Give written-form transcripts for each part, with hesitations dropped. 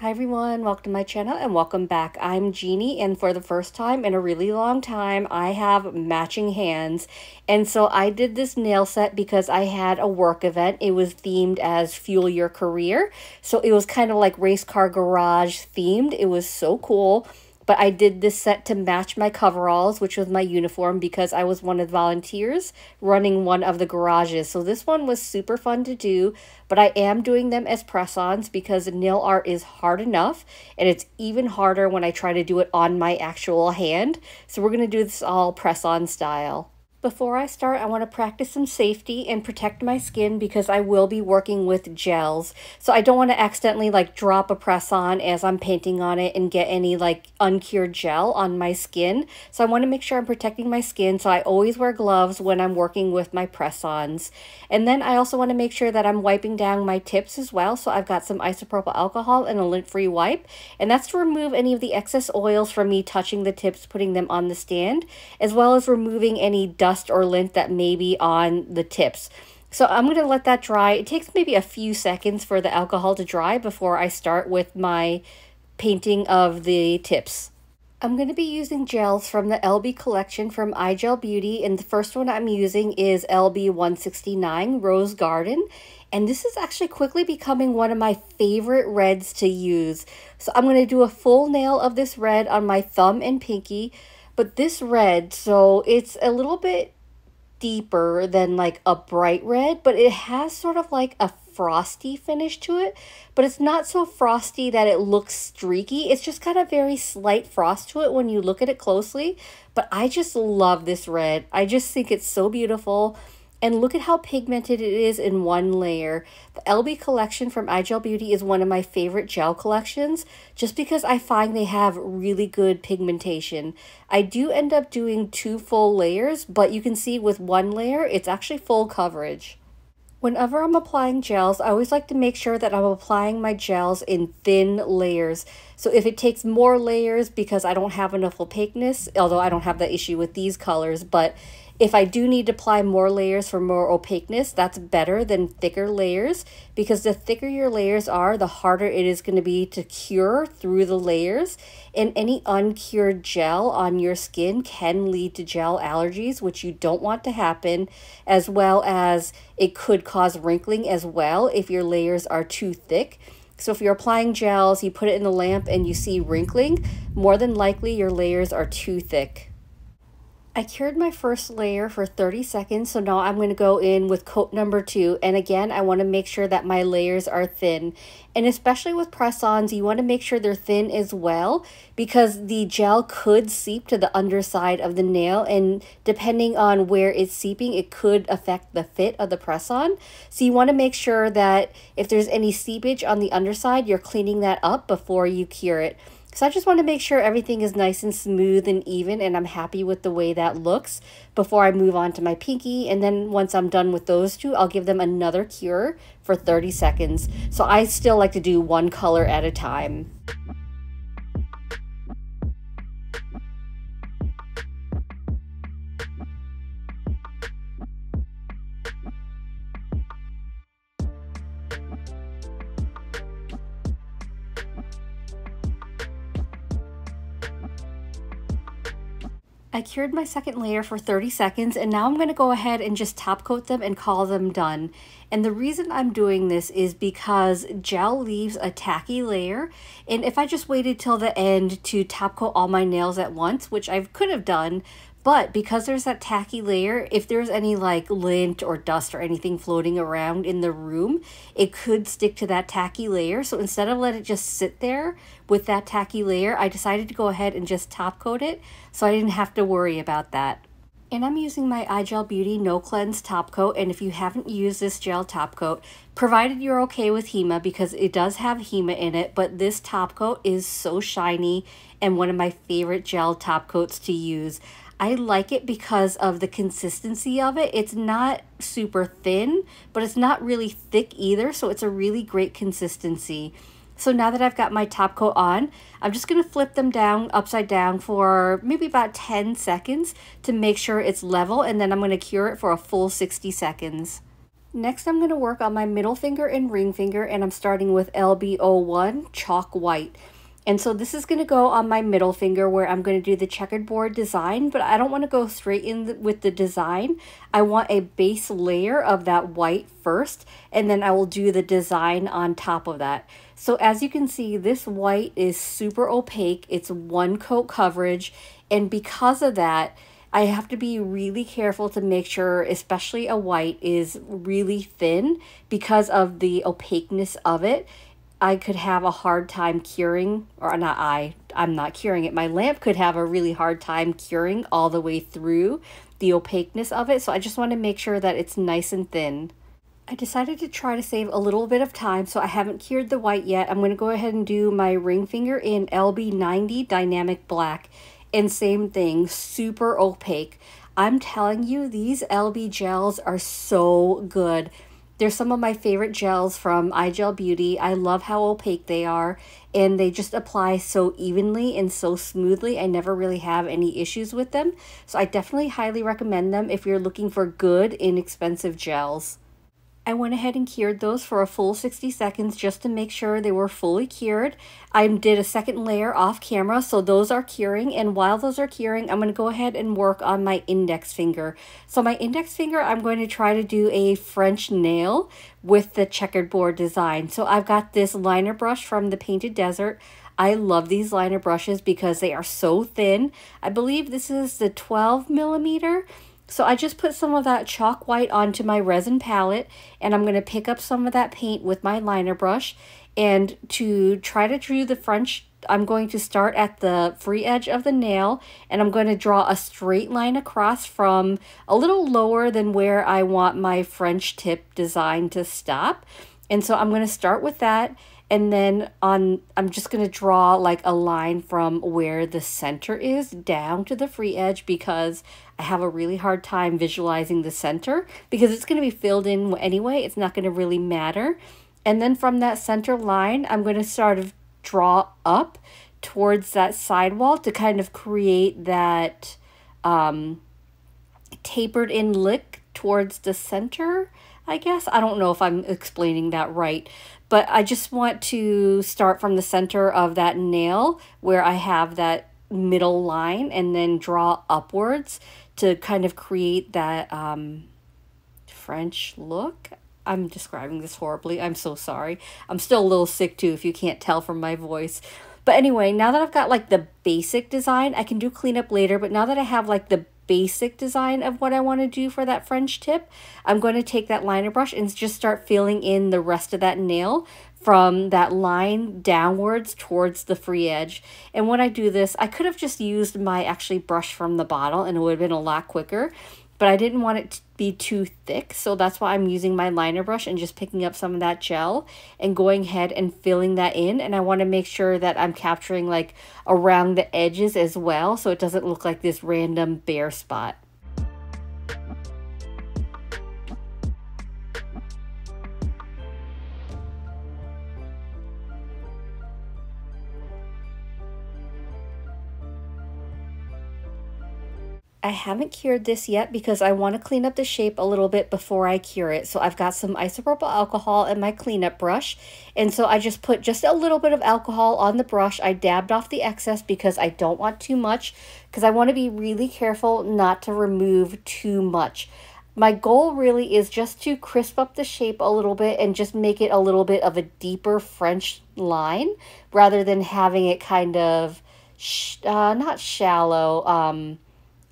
Hi everyone, welcome to my channel and welcome back. I'm Jeannie, and for the first time in a really long time I have matching hands. And so I did this nail set because I had a work event. It was themed as Fuel Your Career. So it was kind of like race car garage themed. It was so cool. But I did this set to match my coveralls, which was my uniform, because I was one of the volunteers running one of the garages. So this one was super fun to do, but I am doing them as press-ons because nail art is hard enough, and it's even harder when I try to do it on my actual hand. So we're going to do this all press-on style. Before I start, I want to practice some safety and protect my skin because I will be working with gels. So I don't want to accidentally drop a press on as I'm painting on it and get any uncured gel on my skin. So I want to make sure I'm protecting my skin, so I always wear gloves when I'm working with my press-ons. And then I also want to make sure that I'm wiping down my tips as well. So I've got some isopropyl alcohol and a lint-free wipe, and that's to remove any of the excess oils from me touching the tips, putting them on the stand, as well as removing any dust or lint that may be on the tips. So I'm going to let that dry. It takes maybe a few seconds for the alcohol to dry before I start with my painting of the tips. I'm going to be using gels from the LB collection from iGel Beauty, and the first one I'm using is LB 169 Rose Garden, and this is actually quickly becoming one of my favorite reds to use. So I'm going to do a full nail of this red on my thumb and pinky. But this red, so it's a little bit deeper than a bright red, but it has sort of like a frosty finish to it, but it's not so frosty that it looks streaky. It's just got a very slight frost to it when you look at it closely. But I just love this red. I just think it's so beautiful. And look at how pigmented it is in one layer. The LB collection from iGel Beauty is one of my favorite gel collections just because I find they have really good pigmentation. I do end up doing 2 full layers, but you can see with one layer, it's actually full coverage. Whenever I'm applying gels, I always like to make sure that I'm applying my gels in thin layers. So if it takes more layers because I don't have enough opaqueness, although I don't have that issue with these colors, but if I do need to apply more layers for more opaqueness, that's better than thicker layers, because the thicker your layers are, the harder it is going to be to cure through the layers. And any uncured gel on your skin can lead to gel allergies, which you don't want to happen, as well as it could cause wrinkling as well if your layers are too thick. So if you're applying gels, you put it in the lamp and you see wrinkling, more than likely your layers are too thick. I cured my first layer for 30 seconds, so now I'm going to go in with coat number 2. And again, I want to make sure that my layers are thin. And especially with press-ons, you want to make sure they're thin as well, because the gel could seep to the underside of the nail, and depending on where it's seeping, it could affect the fit of the press-on. So you want to make sure that if there's any seepage on the underside, you're cleaning that up before you cure it. So I just want to make sure everything is nice and smooth and even, and I'm happy with the way that looks before I move on to my pinky. And then once I'm done with those two, I'll give them another cure for 30 seconds. So I still like to do one color at a time. I cured my second layer for 30 seconds, and now I'm going to go ahead and just top coat them and call them done. And the reason I'm doing this is because gel leaves a tacky layer, and if I just waited till the end to top coat all my nails at once, which I could have done, but because there's that tacky layer, if there's any lint or dust or anything floating around in the room, it could stick to that tacky layer. So instead of let it just sit there with that tacky layer, I decided to go ahead and just top coat it so I didn't have to worry about that. And I'm using my iGel Beauty No Cleanse top coat, and if you haven't used this gel top coat, provided you're okay with HEMA, because it does have HEMA in it, but this top coat is so shiny and one of my favorite gel top coats to use. I like it because of the consistency of it. It's not super thin, but it's not really thick either, so it's a really great consistency. So now that I've got my top coat on, I'm just going to flip them down upside down for maybe about 10 seconds to make sure it's level, and then I'm going to cure it for a full 60 seconds. Next, I'm going to work on my middle finger and ring finger, and I'm starting with LB01 Chalk White. And so this is going to go on my middle finger where I'm going to do the checkerboard design, but I don't want to go straight in with the design. I want a base layer of that white first, and then I will do the design on top of that. So as you can see, this white is super opaque. It's one coat coverage, and because of that, I have to be really careful to make sure, especially a white, is really thin because of the opaqueness of it. I could have a hard time curing, or not I'm not curing it. My lamp could have a really hard time curing all the way through the opaqueness of it. So I just want to make sure that it's nice and thin. I decided to try to save a little bit of time, so I haven't cured the white yet. I'm going to go ahead and do my ring finger in LB90 Dynamic Black. And same thing, super opaque. I'm telling you, these LB gels are so good. They're some of my favorite gels from iGel Beauty. I love how opaque they are, and they just apply so evenly and so smoothly. I never really have any issues with them. So I definitely highly recommend them if you're looking for good, inexpensive gels. I went ahead and cured those for a full 60 seconds just to make sure they were fully cured. I did a second layer off camera, so those are curing. And while those are curing, I'm going to go ahead and work on my index finger. So my index finger, I'm going to try to do a French nail with the checkerboard design. So I've got this liner brush from the Painted Desert. I love these liner brushes because they are so thin. I believe this is the 12 millimeter. So I just put some of that chalk white onto my resin palette, and I'm going to pick up some of that paint with my liner brush. And to try to do the French, I'm going to start at the free edge of the nail, and I'm going to draw a straight line across from a little lower than where I want my French tip design to stop. And so I'm going to start with that. And then I'm just going to draw like a line from where the center is down to the free edge, because I have a really hard time visualizing the center because it's going to be filled in anyway. It's not going to really matter. And then from that center line, I'm going to sort of draw up towards that sidewall to kind of create that tapered in lick towards the center, I guess. I don't know if I'm explaining that right, but I just want to start from the center of that nail where I have that middle line and then draw upwards to kind of create that French look. I'm describing this horribly. I'm so sorry. I'm still a little sick too, if you can't tell from my voice. But anyway, now that I've got like the basic design, I can do cleanup later, but now that I have like the basic design of what I want to do for that French tip, I'm going to take that liner brush and just start filling in the rest of that nail from that line downwards towards the free edge. And when I do this, I could have just used my actually brush from the bottle and it would have been a lot quicker, but I didn't want it to be too thick, so that's why I'm using my liner brush and just picking up some of that gel and going ahead and filling that in. And I want to make sure that I'm capturing like around the edges as well, so it doesn't look like this random bare spot. I haven't cured this yet because I want to clean up the shape a little bit before I cure it. So I've got some isopropyl alcohol in my cleanup brush. And so I just put just a little bit of alcohol on the brush. I dabbed off the excess because I don't want too much, because I want to be really careful not to remove too much. My goal really is just to crisp up the shape a little bit and just make it a little bit of a deeper French line rather than having it kind of, not shallow,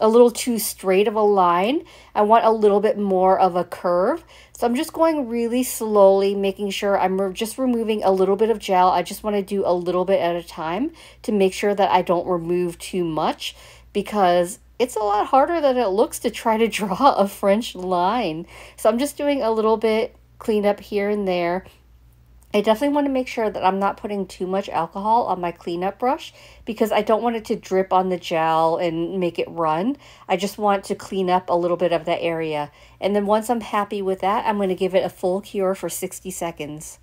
a little too straight of a line. I want a little bit more of a curve. So I'm just going really slowly, making sure I'm just removing a little bit of gel. I just want to do a little bit at a time to make sure that I don't remove too much, because it's a lot harder than it looks to try to draw a French line. So I'm just doing a little bit cleanup here and there. I definitely want to make sure that I'm not putting too much alcohol on my cleanup brush because I don't want it to drip on the gel and make it run. I just want to clean up a little bit of that area. And then once I'm happy with that, I'm going to give it a full cure for 60 seconds.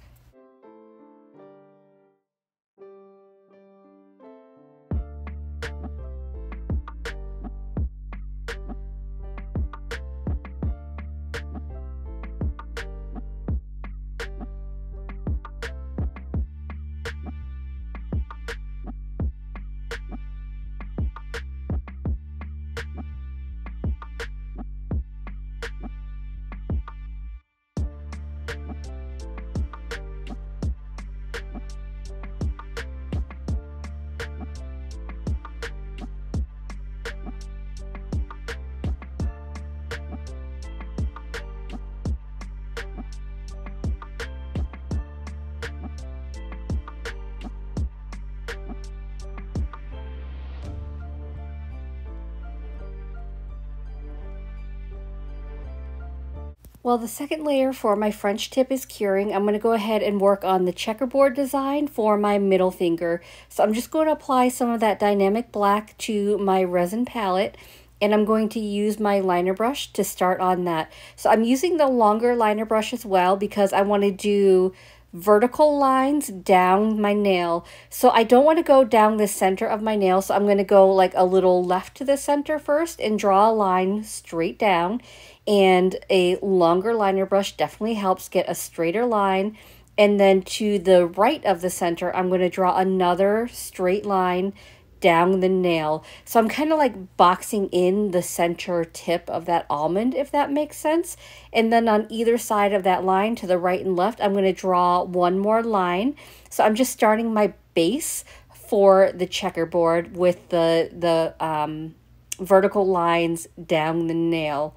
While the second layer for my French tip is curing, I'm going to go ahead and work on the checkerboard design for my middle finger. So I'm just going to apply some of that dynamic black to my resin palette, and I'm going to use my liner brush to start on that. So I'm using the longer liner brush as well because I want to do vertical lines down my nail. So I don't want to go down the center of my nail, so I'm going to go like a little left to the center first and draw a line straight down. And a longer liner brush definitely helps get a straighter line. And then to the right of the center, I'm going to draw another straight line down the nail. So I'm kind of like boxing in the center tip of that almond, if that makes sense. And then on either side of that line, to the right and left, I'm going to draw one more line. So I'm just starting my base for the checkerboard with the vertical lines down the nail.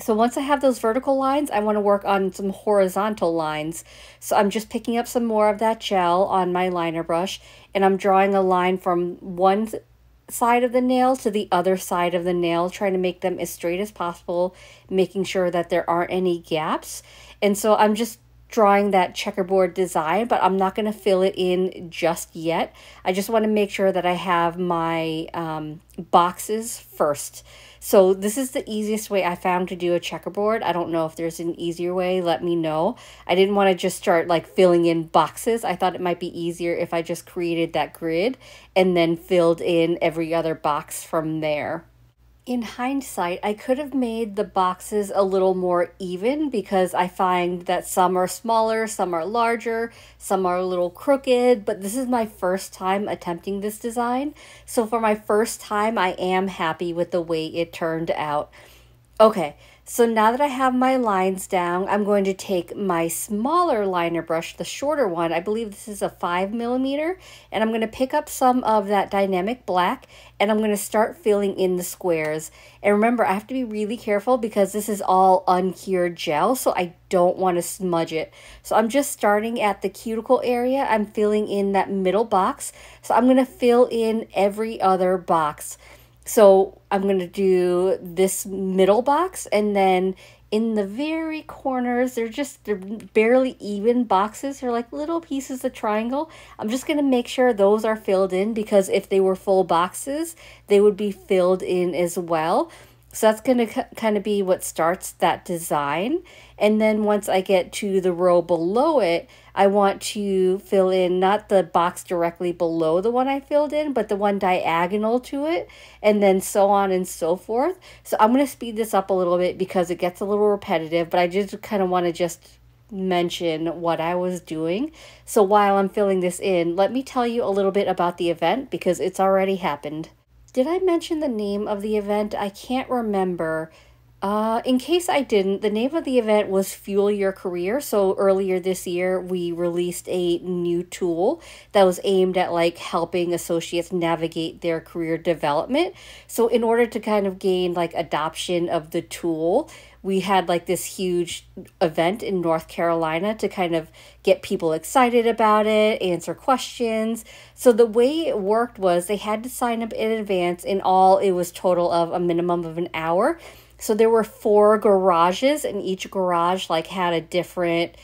So once I have those vertical lines, I want to work on some horizontal lines. So I'm just picking up some more of that gel on my liner brush, and I'm drawing a line from one side of the nail to the other side of the nail, trying to make them as straight as possible, making sure that there aren't any gaps. And so I'm just drawing that checkerboard design, but I'm not going to fill it in just yet. I just want to make sure that I have my boxes first. So this is the easiest way I found to do a checkerboard. I don't know if there's an easier way, let me know. I didn't want to just start like filling in boxes. I thought it might be easier if I just created that grid and then filled in every other box from there. In hindsight, I could have made the boxes a little more even because I find that some are smaller, some are larger, some are a little crooked, but this is my first time attempting this design. So for my first time, I am happy with the way it turned out. Okay, so now that I have my lines down, I'm going to take my smaller liner brush, the shorter one. I believe this is a 5mm, and I'm going to pick up some of that dynamic black, and I'm going to start filling in the squares. And remember, I have to be really careful because this is all uncured gel, so I don't want to smudge it. So I'm just starting at the cuticle area. I'm filling in that middle box. So I'm going to fill in every other box. So I'm going to do this middle box, and then in the very corners, they're barely even boxes. They're like little pieces of triangle. I'm just going to make sure those are filled in because if they were full boxes, they would be filled in as well. So that's going to kind of be what starts that design. And then once I get to the row below it, I want to fill in not the box directly below the one I filled in, but the one diagonal to it, and then so on and so forth. So I'm going to speed this up a little bit because it gets a little repetitive, but I just kind of want to just mention what I was doing. So while I'm filling this in, let me tell you a little bit about the event because it's already happened. Did I mention the name of the event? I can't remember. In case I didn't, the name of the event was Fuel Your Career. So earlier this year, we released a new tool that was aimed at like helping associates navigate their career development. So in order to kind of gain like adoption of the tool, we had like this huge event in North Carolina to kind of get people excited about it, answer questions. So the way it worked was they had to sign up in advance, and all it was total of a minimum of an hour. So there were 4 garages, and each garage like had a different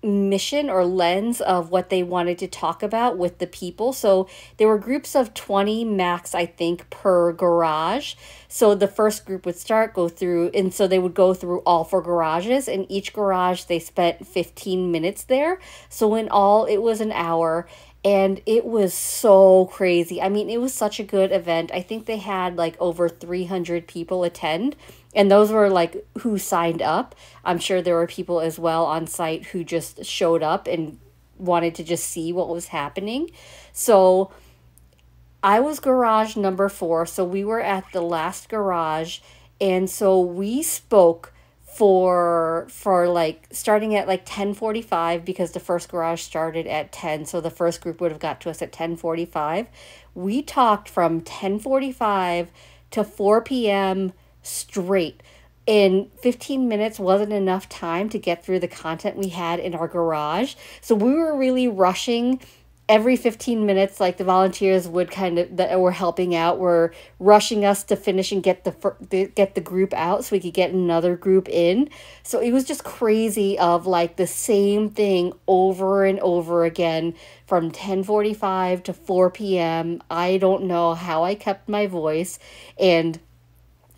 mission or lens of what they wanted to talk about with the people. So there were groups of 20 max, I think, per garage. So the first group would go through, and so they would go through all 4 garages, and each garage they spent 15 minutes there. So in all, it was an hour. And it was so crazy. I mean, it was such a good event. I think they had like over 300 people attend. And those were like who signed up. I'm sure there were people as well on site who just showed up and wanted to just see what was happening. So I was garage number 4. So we were at the last garage. And so we spoke for like starting at like 10:45 because the first garage started at 10, so the first group would have got to us at 10:45. We talked from 10:45 to 4 p.m. straight, and 15 minutes wasn't enough time to get through the content we had in our garage. So we were really rushing every 15 minutes, like the volunteers would kind of that were helping out were rushing us to finish and get get the group out so we could get another group in. So it was just crazy of like the same thing over and over again from 10:45 to 4 p.m. I don't know how I kept my voice. And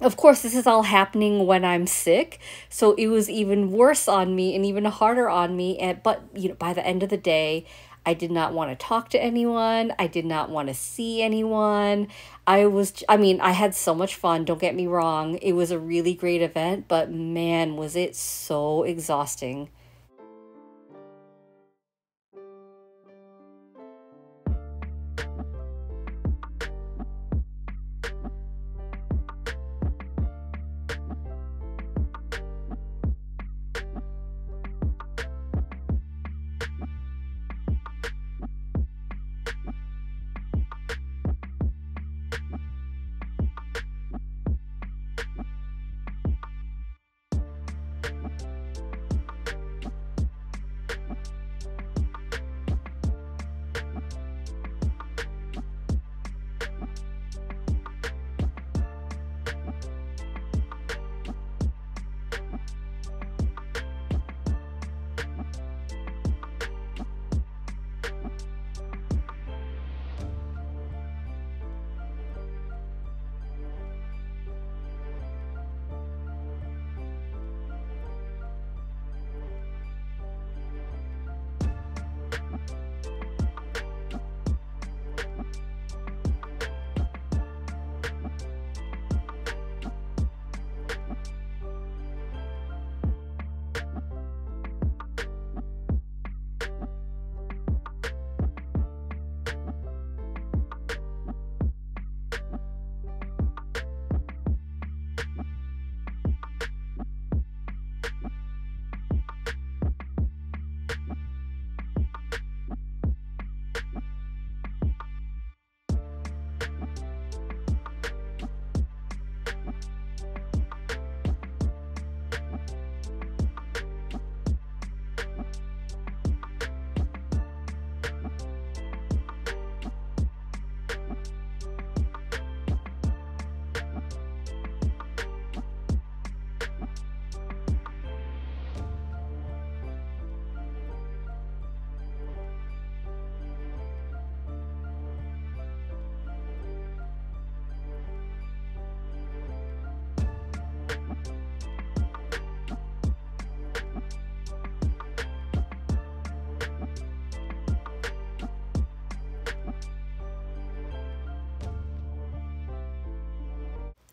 of course, this is all happening when I'm sick, so it was even worse on me and even harder on me. And but you know, by the end of the day, I did not want to talk to anyone. I did not want to see anyone. I mean, I had so much fun. Don't get me wrong. It was a really great event, but man, was it so exhausting.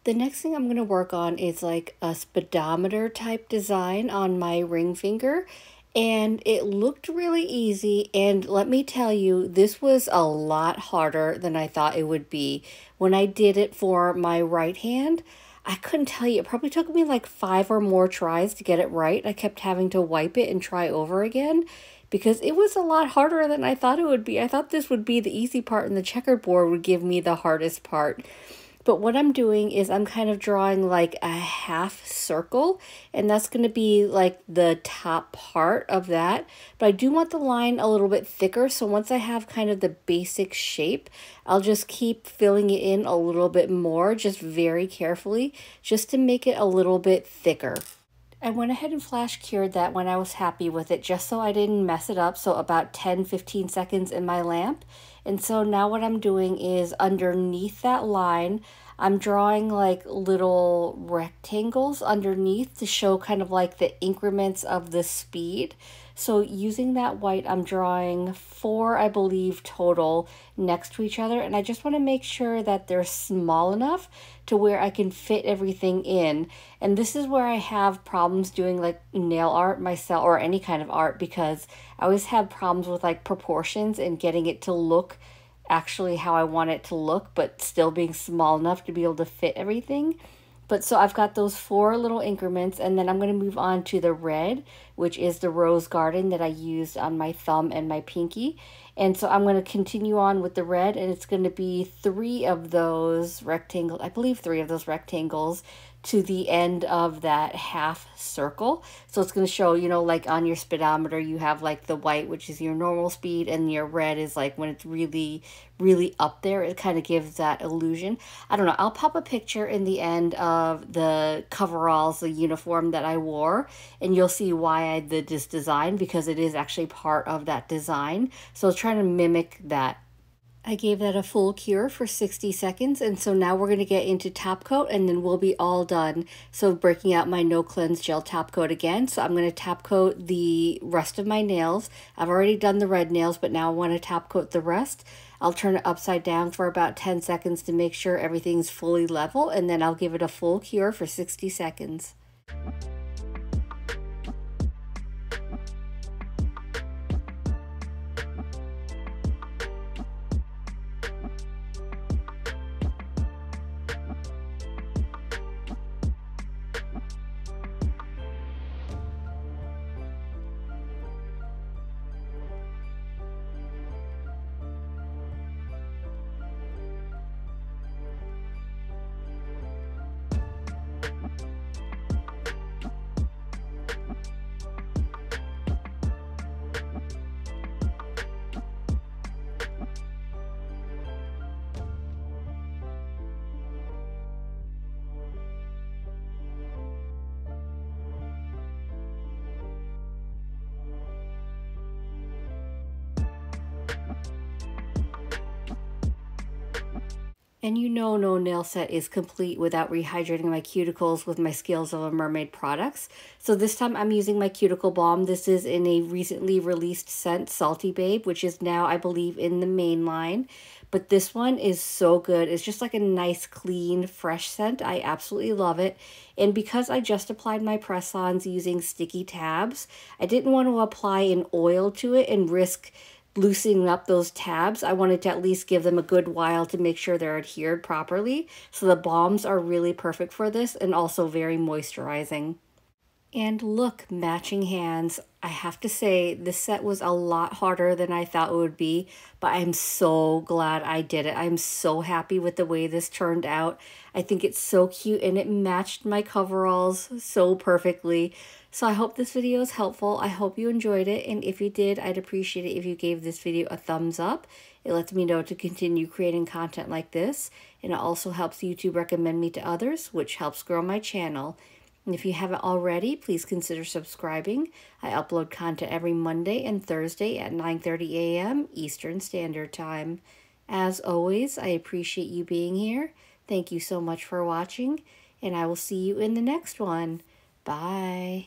The next thing I'm going to work on is like a speedometer type design on my ring finger. And it looked really easy. And let me tell you, this was a lot harder than I thought it would be. When I did it for my right hand, I couldn't tell you. It probably took me like 5 or more tries to get it right. I kept having to wipe it and try over again because it was a lot harder than I thought it would be. I thought this would be the easy part and the checkerboard would give me the hardest part. But what I'm doing is I'm kind of drawing like a half circle, and that's going to be like the top part of that. But I do want the line a little bit thicker, so once I have kind of the basic shape, I'll just keep filling it in a little bit more, just very carefully, just to make it a little bit thicker. I went ahead and flash cured that when I was happy with it, just so I didn't mess it up, so about 10-15 seconds in my lamp. And so now what I'm doing is underneath that line, I'm drawing like little rectangles underneath to show kind of like the increments of the speed. So using that white, I'm drawing 4, I believe, total next to each other. And I just want to make sure that they're small enough to where I can fit everything in. And this is where I have problems doing like nail art myself or any kind of art, because I always have problems with like proportions and getting it to look actually how I want it to look, but still being small enough to be able to fit everything. But so I've got those 4 little increments, and then I'm going to move on to the red, which is the rose garden that I used on my thumb and my pinky. And so I'm going to continue on with the red, and it's going to be 3 of those rectangles, I believe 3 of those rectangles to the end of that half circle. So it's going to show, you know, like on your speedometer, you have like the white, which is your normal speed, and your red is like when it's really, really up there. It kind of gives that illusion. I don't know. I'll pop a picture in the end of the coveralls, the uniform that I wore, and you'll see why I did this design, because it is actually part of that design. So I was trying to mimic that. I gave that a full cure for 60 seconds, and so now we're going to get into top coat, and then we'll be all done. So breaking out my No Cleanse Gel top coat again. So I'm going to top coat the rest of my nails. I've already done the red nails, but now I want to top coat the rest. I'll turn it upside down for about 10 seconds to make sure everything's fully level, and then I'll give it a full cure for 60 seconds. And you know no nail set is complete without rehydrating my cuticles with my Skills of a Mermaid products. So this time I'm using my cuticle balm. This is in a recently released scent, Salty Babe, which is now, I believe, in the main line. But this one is so good. It's just like a nice, clean, fresh scent. I absolutely love it. And because I just applied my press-ons using sticky tabs, I didn't want to apply an oil to it and risk loosening up those tabs. I wanted to at least give them a good while to make sure they're adhered properly. So the balms are really perfect for this, and also very moisturizing. And look, matching hands. I have to say, this set was a lot harder than I thought it would be, but I'm so glad I did it. I'm so happy with the way this turned out. I think it's so cute, and it matched my coveralls so perfectly. So I hope this video is helpful. I hope you enjoyed it, and if you did, I'd appreciate it if you gave this video a thumbs up. It lets me know to continue creating content like this, and it also helps YouTube recommend me to others, which helps grow my channel. And if you haven't already, please consider subscribing. I upload content every Monday and Thursday at 9:30 a.m. Eastern Standard Time. As always, I appreciate you being here. Thank you so much for watching, and I will see you in the next one. Bye.